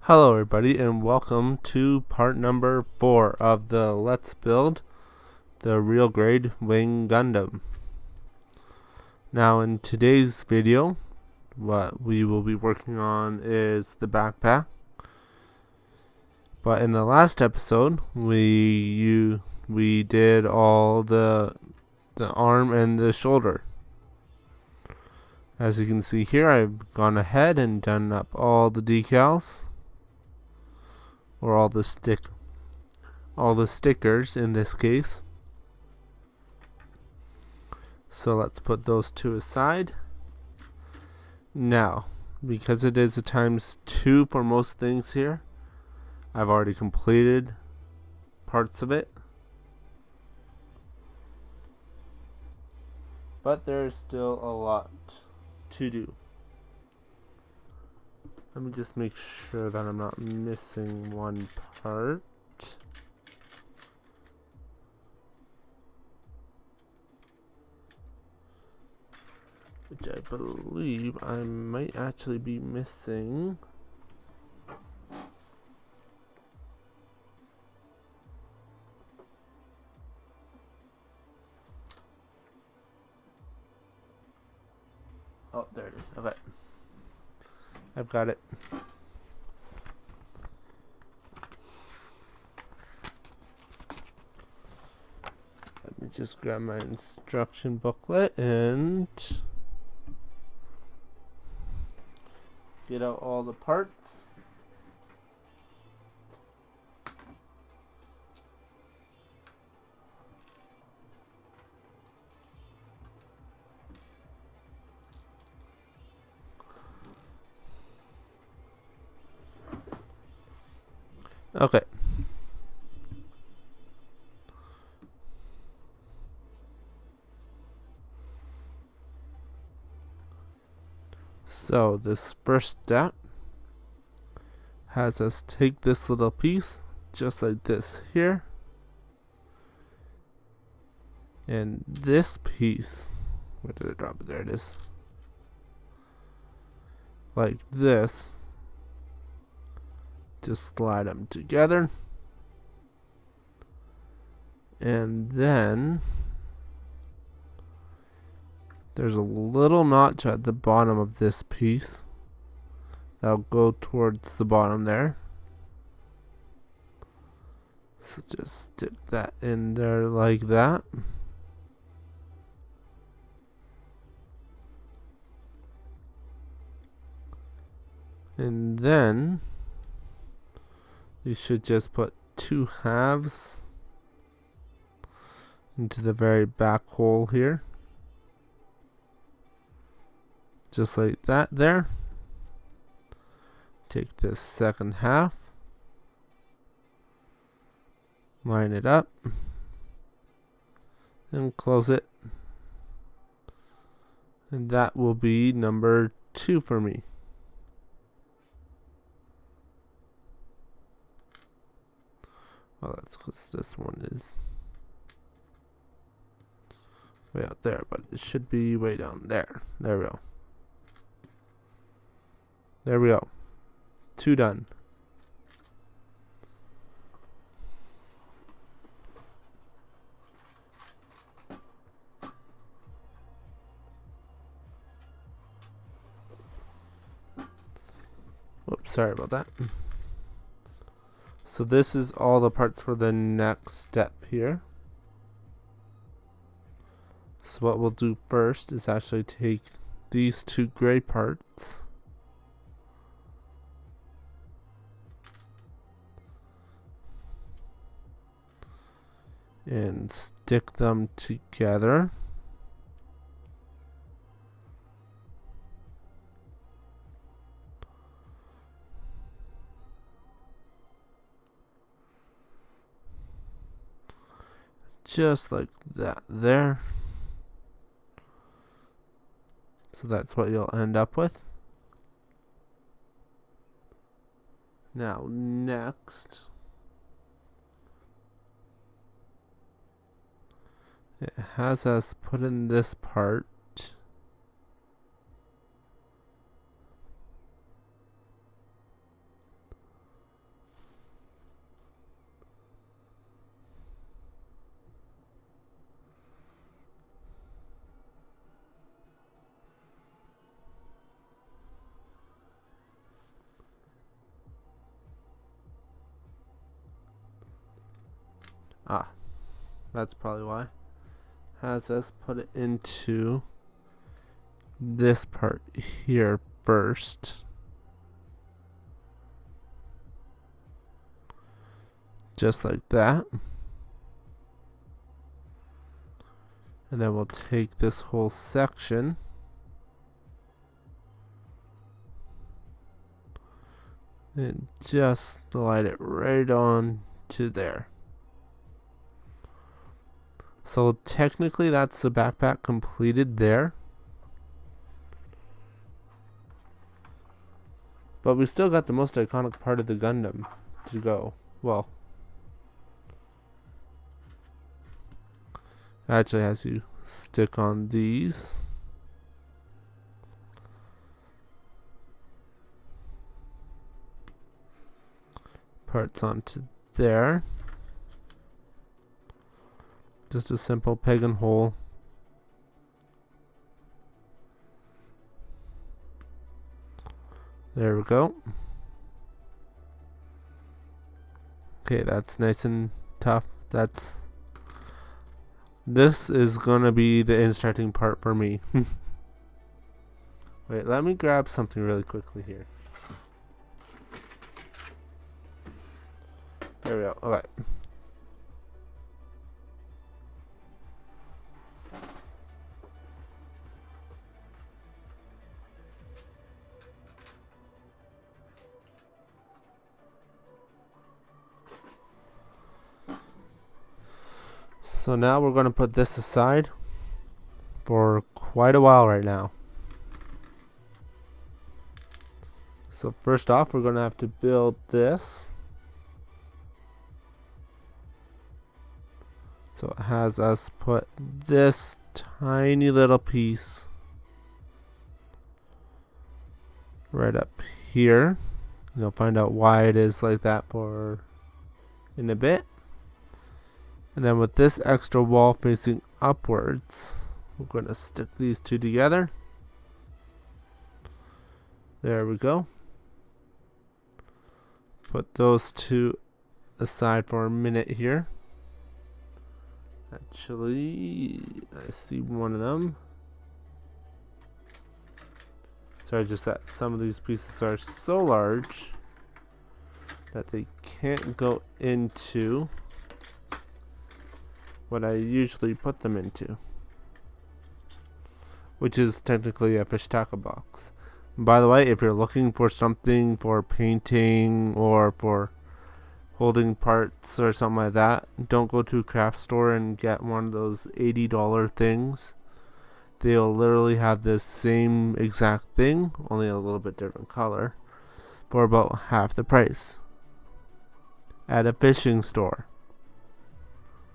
Hello everybody and welcome to part number 4 of the Let's Build the Real Grade Wing Gundam. Now in today's video, what we will be working on is the backpack. But in the last episode, we did all the arm and the shoulder. As you can see here, I've gone ahead and done up all the decals. Or all the stickers in this case. So let's put those two aside. Now, because it is a ×2 for most things here, I've already completed parts of it. But there's still a lot to do. Let me just make sure that I'm not missing one part. Which I believe I might actually be missing. Oh, there it is. Okay. I've got it. Let me just grab my instruction booklet and get out all the parts. Okay. So this first step has us take this little piece, just like this here, and this piece, where did I drop it? There it is. Like this. Just slide them together, and then there's a little notch at the bottom of this piece that'll go towards the bottom there. So just stick that in there like that. And then you should just put 2 halves into the very back hole here. Just like that there. Take this second half. Line it up. And close it. And that will be number 2 for me. Oh, that's because this one is way out there, but it should be way down there. There we go. There we go. 2 done. Whoops, sorry about that. So this is all the parts for the next step here. So what we'll do first is actually take these 2 gray parts and stick them together. Just like that there. So that's what you'll end up with. Now next, it has us put in this part That's probably why. Has us put it into this part here first. Just like that. And then we'll take this whole section and just slide it right on to there. So technically that's the backpack completed there. But we still got the most iconic part of the Gundam to go. Well, actually has you stick on these. Parts onto there. Just a simple peg and hole. There we go. Okay, that's nice and tough. This is gonna be the instructing part for me. Wait, let me grab something really quickly here. There we go. Okay. So now we're going to put this aside for quite a while right now. So first off, we're going to have to build this. So it has us put this tiny little piece right up here. You'll find out why it is like that in a bit. And then with this extra wall facing upwards, we're going to stick these two together. There we go. Put those two aside for a minute here. Actually, I see one of them. Sorry, just that some of these pieces are so large that they can't go into what I usually put them into, which is technically a fish tackle box. And by the way, if you're looking for something for painting or for holding parts or something like that, don't go to a craft store and get one of those $80 things. They'll literally have this same exact thing, only a little bit different color, for about half the price at a fishing store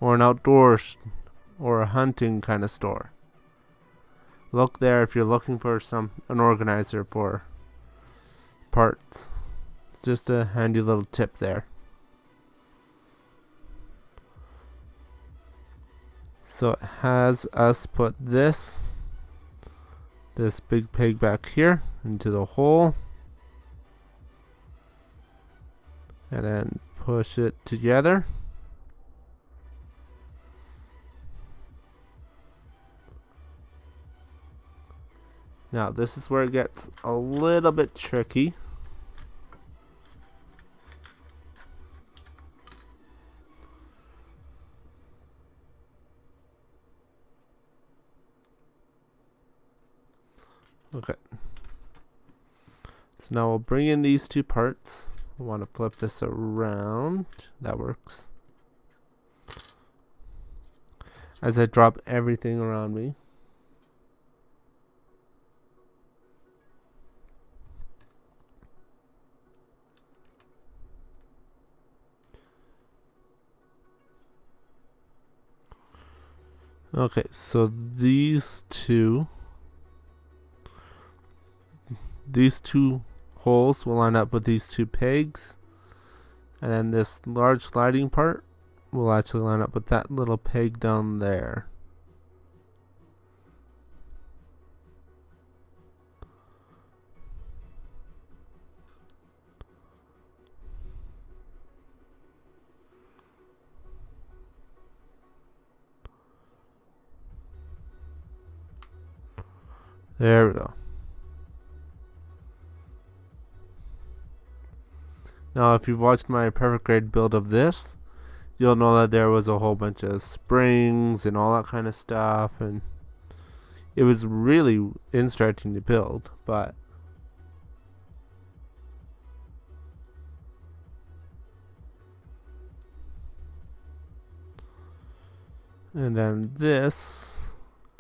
or an outdoor or a hunting kind of store. Look there if you're looking for an organizer for parts. It's just a handy little tip there. So it has us put this big peg back here into the hole, and then push it together. Now this is where it gets a little bit tricky. Okay. So now we'll bring in these two parts. I want to flip this around. That works. As I drop everything around me. Okay, so these two holes will line up with these two pegs, and then this large sliding part will actually line up with that little peg down there. There we go. Now if you've watched my perfect grade build of this, you'll know that there was a whole bunch of springs and all that kind of stuff, and it was really interesting to build, but and then this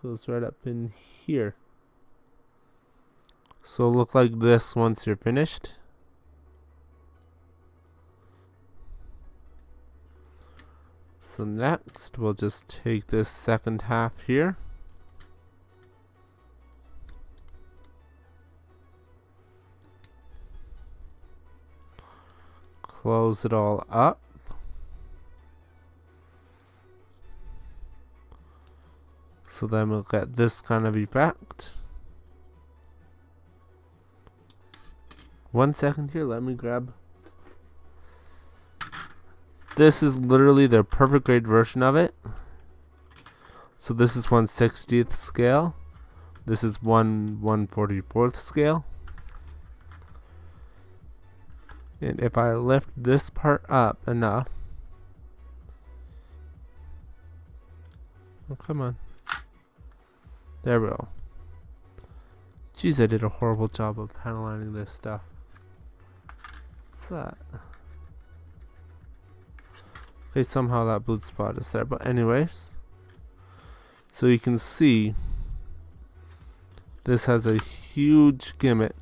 goes right up in here. So it'll look like this once you're finished. So next we'll just take this second half here. Close it all up. So then we'll get this kind of effect. 1 second here, let me grab. This is literally the perfect grade version of it. So this is 1/60th scale. This is 1/144th scale. And if I lift this part up enough. Oh, come on. There we go. Jeez, I did a horrible job of panelining this stuff. What's that? Okay, somehow that blue spot is there. But anyways. So you can see this has a huge gimmick.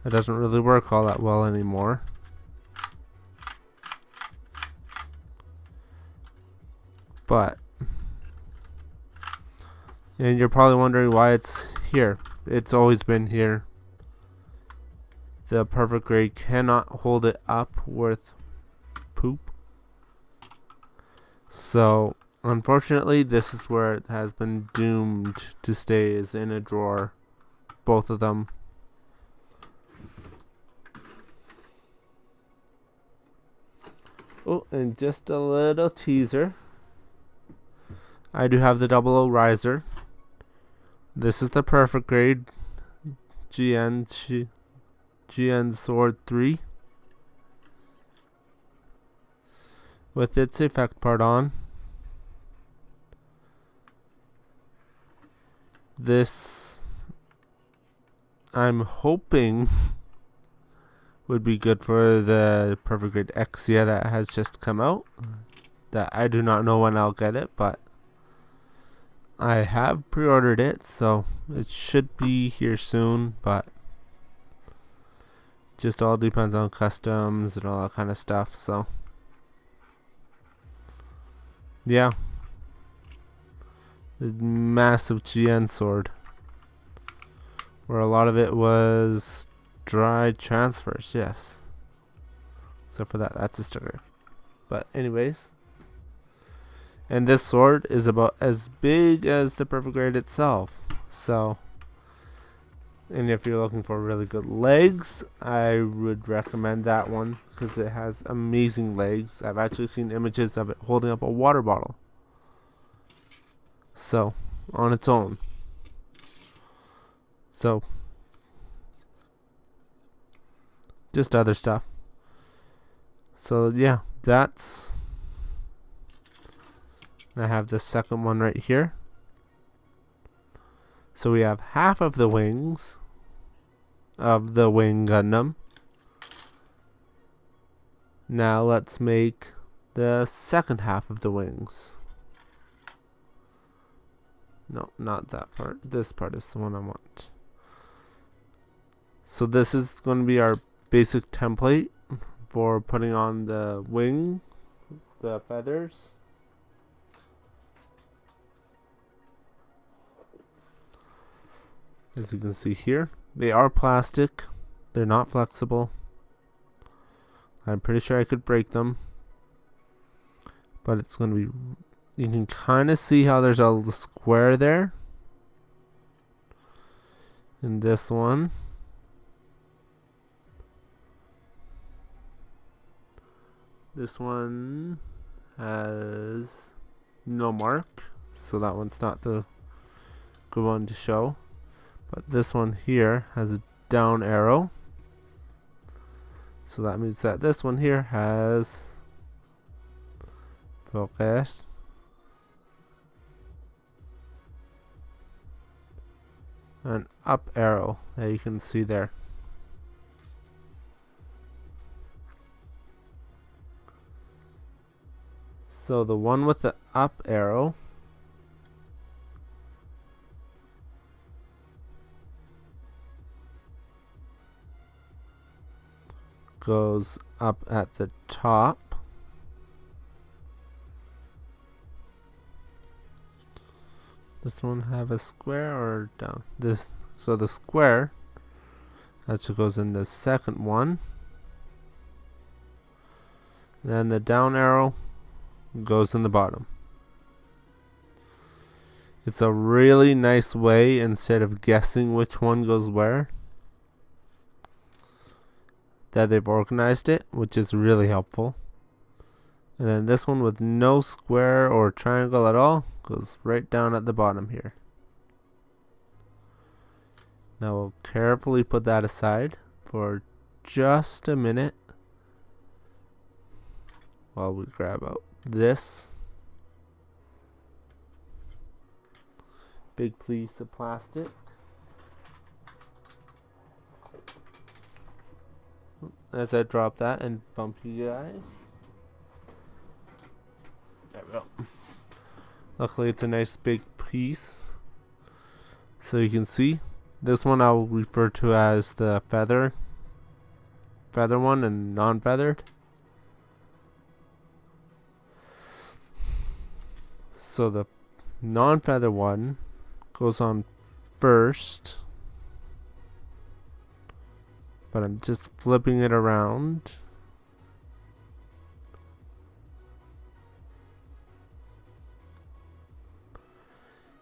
It doesn't really work all that well anymore. But, and you're probably wondering why it's here. It's always been here. The perfect grade cannot hold it up with poop. So, unfortunately, this is where it has been doomed to stay, is in a drawer. Both of them. Oh, and just a little teaser. I do have the 00 riser. This is the perfect grade GN Sword 3 with its effect part on. This I'm hoping would be good for the perfect grade Exia that has just come out. That I do not know when I'll get it, but I have pre-ordered it, so it should be here soon, but just all depends on customs and all that kind of stuff. So yeah, the massive GN sword, where a lot of it was dry transfers. Yes, so for that, that's a sticker. But anyways, and this sword is about as big as the perfect grade itself. So, and if you're looking for really good legs, I would recommend that one because it has amazing legs. I've actually seen images of it holding up a water bottle. So, on its own. So, just other stuff. So yeah, that's. I have the second one right here. So we have half of the wings of the Wing Gundam. Now let's make the second half of the wings. No, not that part. This part is the one I want. So this is going to be our basic template for putting on the wing, the feathers. As you can see here, they are plastic. They're not flexible. I'm pretty sure I could break them. But it's going to be... You can kind of see how there's a little square there. In this one. This one has no mark, so that one's not the good one to show. But this one here has a down arrow, so that means that this one here has focus an up arrow that you can see there. So the one with the up arrow goes up at the top. This one have a square or down? This, so the square actually goes in the second one. Then the down arrow goes in the bottom. It's a really nice way, instead of guessing which one goes where, that they've organized it, which is really helpful. And then this one with no square or triangle at all goes right down at the bottom here. Now we'll carefully put that aside for just a minute while we grab out this big piece of plastic. As I drop that and bump you guys. There we go. Luckily it's a nice big piece. So you can see, this one I'll refer to as the feather one and non-feathered. So the non-feather one goes on first, but I'm just flipping it around.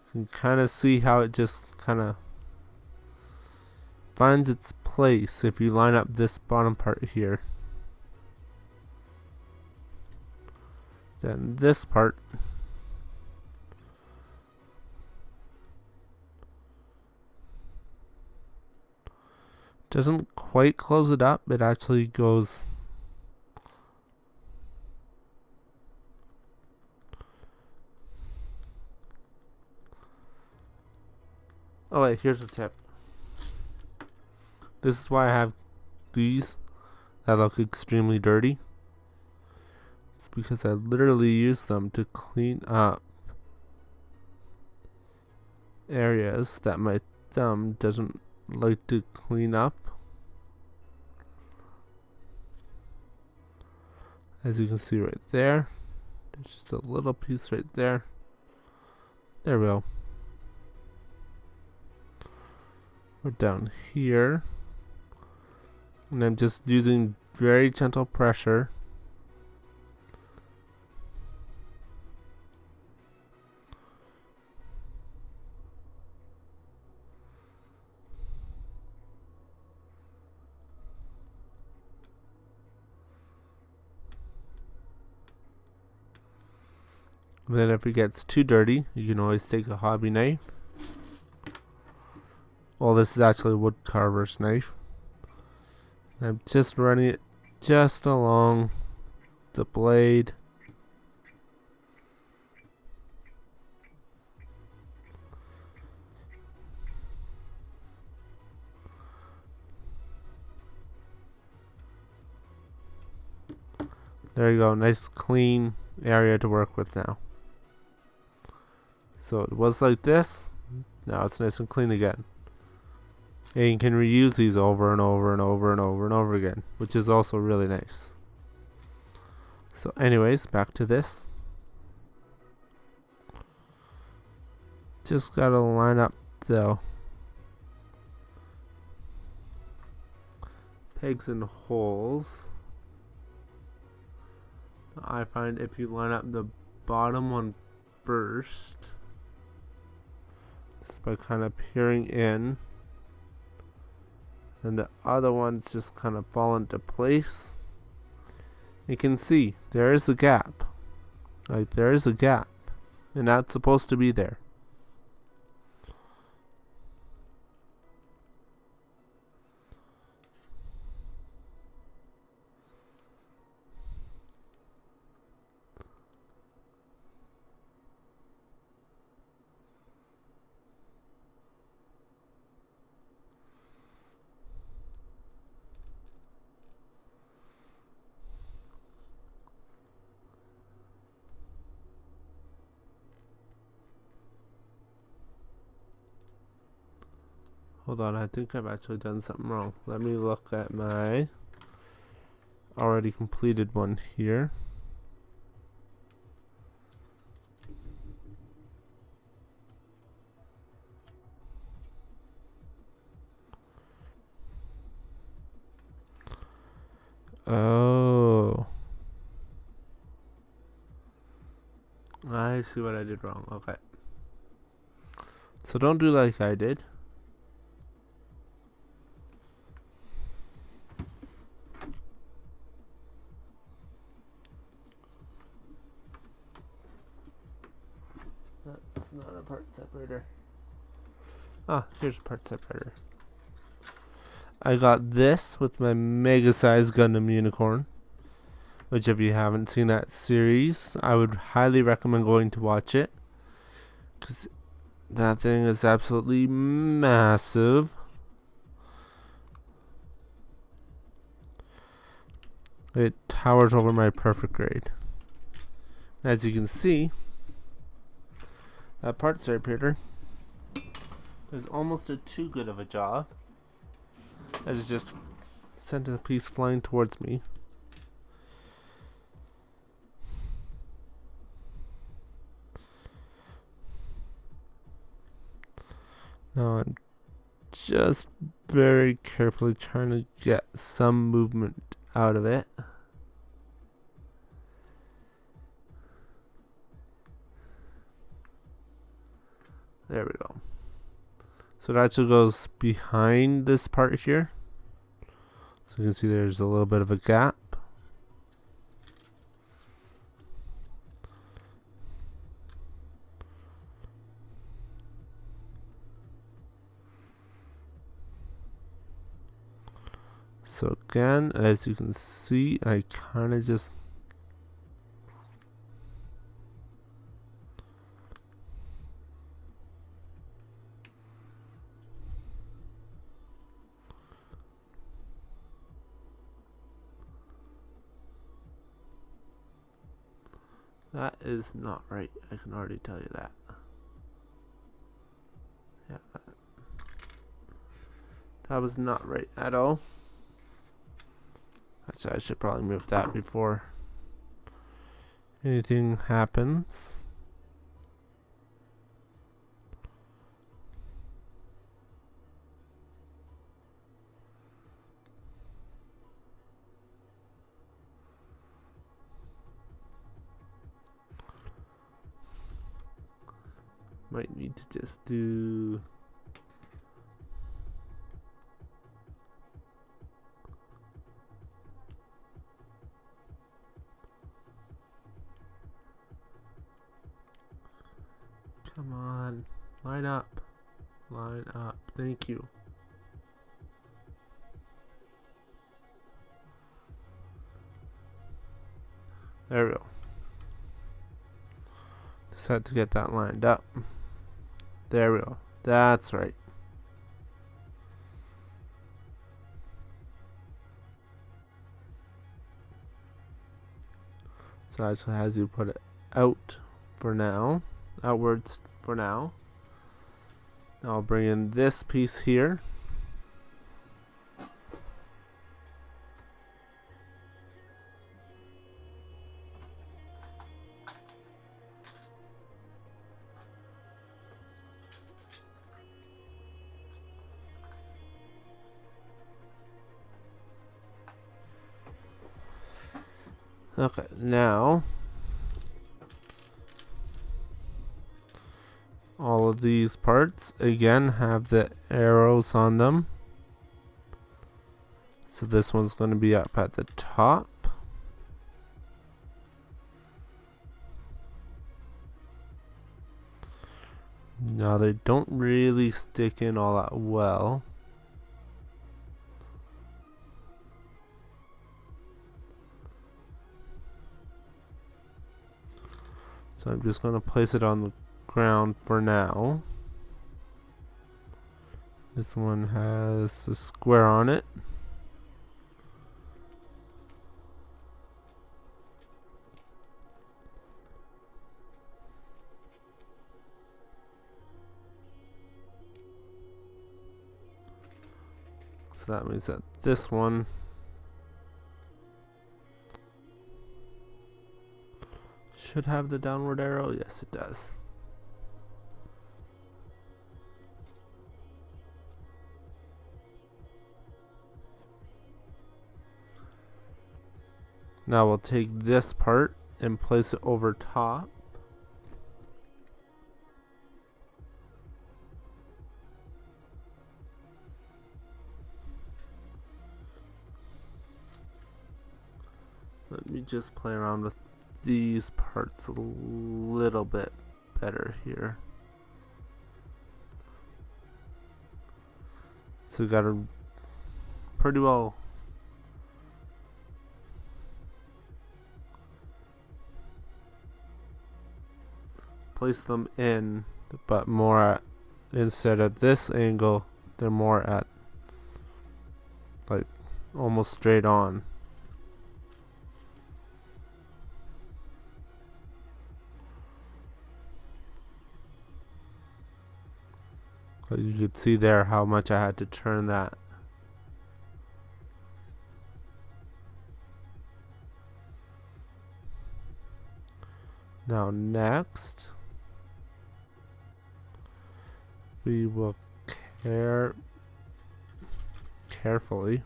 You can kind of see how it just kind of finds its place if you line up this bottom part here. Then this part doesn't quite close it up, it actually goes oh wait, here's a tip. This is why I have these that look extremely dirty. It's because I literally use them to clean up areas that my thumb doesn't like to clean up. As you can see right there, there's just a little piece right there. There we go. We're down here, and I'm just using very gentle pressure then if it gets too dirty, you can always take a hobby knife. Well, this is actually a wood carver's knife. And I'm just running it just along the blade. There you go, nice clean area to work with now. So it was like this, now it's nice and clean again. And you can reuse these over and over and over and over and over again, which is also really nice. So anyways, back to this. Just gotta line up the pegs and holes. I find if you line up the bottom one first, just by kind of peering in, and the other ones just kind of fall into place, you can see there is a gap. Like, there is a gap. and that's supposed to be there. Hold on, I think I've actually done something wrong. Let me look at my already completed one here. Oh, I see what I did wrong. Okay. So don't do like I did. That's not a part separator. Ah, here's a part separator. I got this with my mega size Gundam unicorn, which if you haven't seen that series, I would highly recommend going to watch it, because that thing is absolutely massive. It towers over my perfect grade. As you can see, that part separator is almost too good of a job, as it just sent a piece flying towards me. Now I'm just very carefully trying to get some movement out of it. There we go. So it actually goes behind this part here. So you can see there's a little bit of a gap. So again, as you can see, I kind of just that is not right. I can already tell you that. Yeah, that was not right at all. Actually, I should probably move that before anything happens. Might need to just do come on, line up, thank you. There we go. Just had to get that lined up. There we go. That's right. So actually has you put it out for now. Outwards for now. Now I'll bring in this piece here. Okay, now all of these parts again have the arrows on them. So this one's going to be up at the top. Now they don't really stick in all that well. So I'm just going to place it on the ground for now. This one has a square on it. So that means that this one should have the downward arrow. Yes, it does. Now we'll take this part and place it over top. Let me just play around with these parts a little bit better here. So we got a pretty well place them in, but more at, instead of this angle, they're more at like almost straight on. But you could see there how much I had to turn that. Now next, we will carefully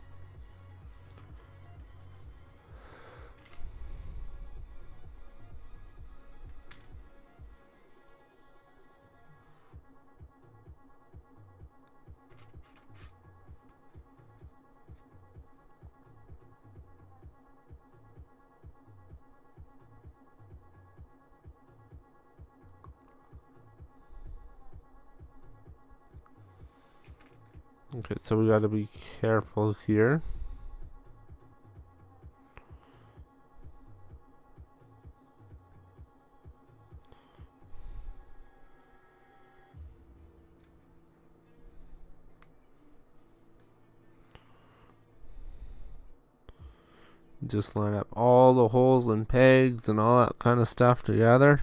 okay, so we got to be careful here. Just line up all the holes and pegs and all that kind of stuff together.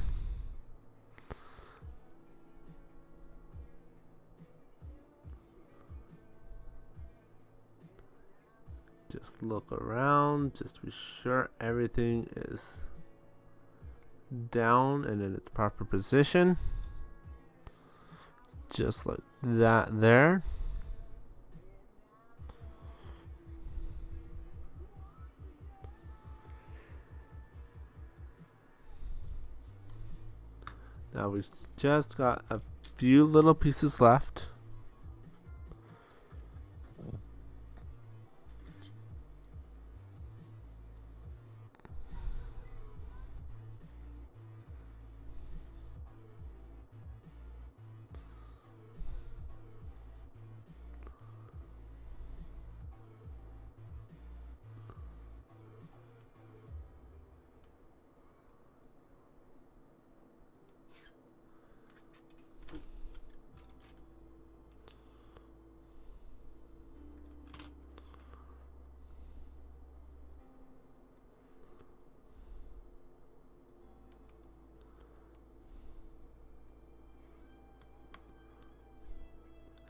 Just look around, just to be sure everything is down and in its proper position. Just like that there. Now we've just got a few little pieces left.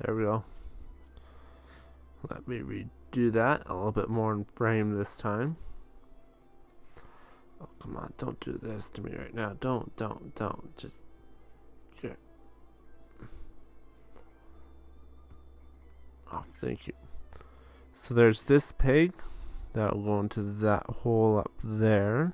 There we go. Let me redo that a little bit more in frame this time. Oh, come on, don't do this to me right now. Don't. Just get off. Thank you. So there's this peg that will go into that hole up there.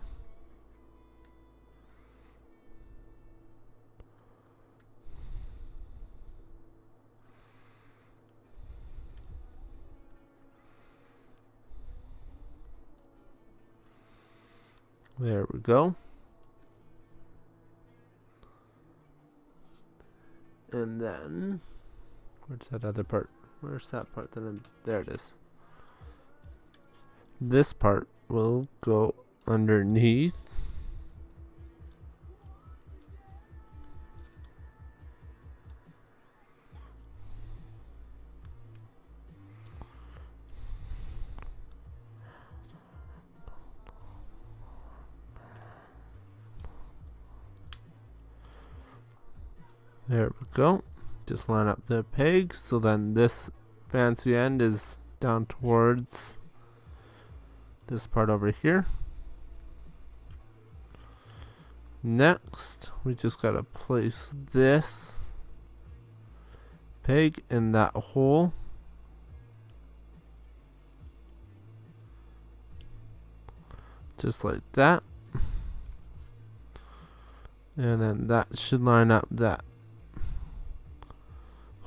There we go. And then, where's that other part? Where's that part that there it is. This part will go underneath. There we go. Just line up the pegs, so then this fancy end is down towards this part over here. Next, we just gotta place this peg in that hole. Just like that. And then that should line up that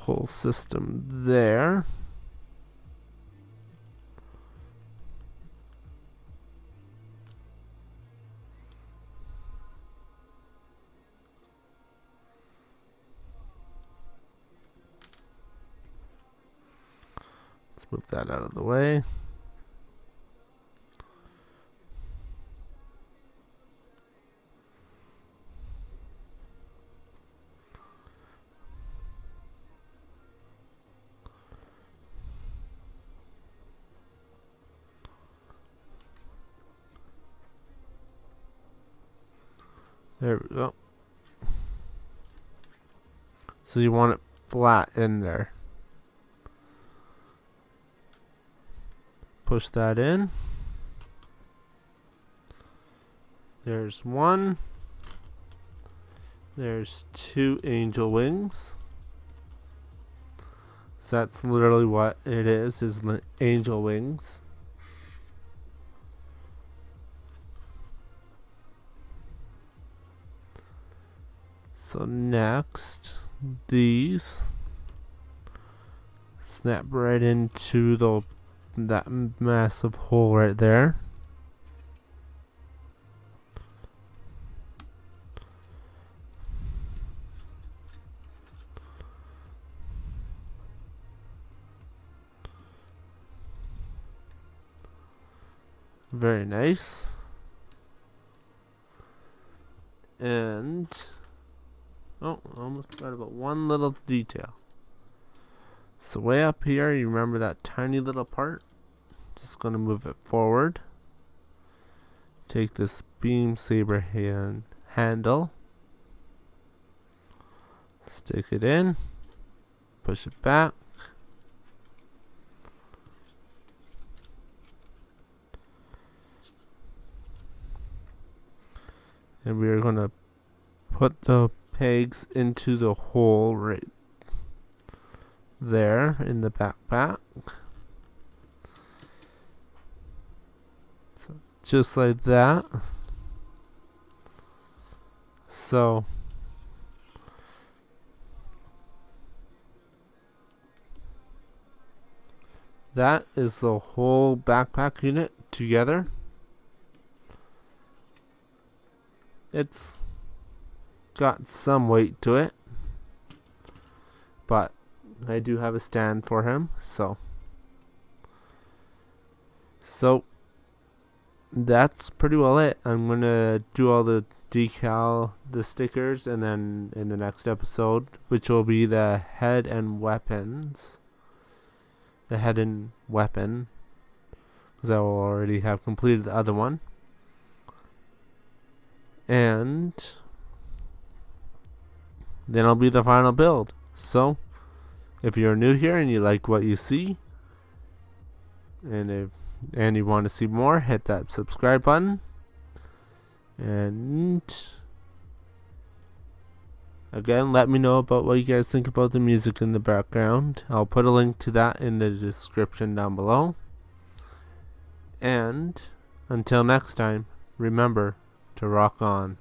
whole system there. Let's move that out of the way. There we go. So you want it flat in there. Push that in. There's one. There's 2 angel wings. So that's literally what it is angel wings. So next, these snap right into that massive hole right there. Very nice. And oh, almost forgot about one little detail. So way up here, you remember that tiny little part? Just gonna move it forward. Take this beam saber handle. Stick it in. Push it back. And we are gonna put the pegs into the hole right there in the backpack. So just like that. So that is the whole backpack unit together. It's got some weight to it, but I do have a stand for him, so that's pretty well it. I'm gonna do all the stickers, and then in the next episode, which will be the head and weapon, because I will already have completed the other one. And then it'll be the final build. So if you're new here and you like what you see, and you want to see more, hit that subscribe button. And again, let me know about what you guys think about the music in the background. I'll put a link to that in the description down below. And until next time, remember to rock on.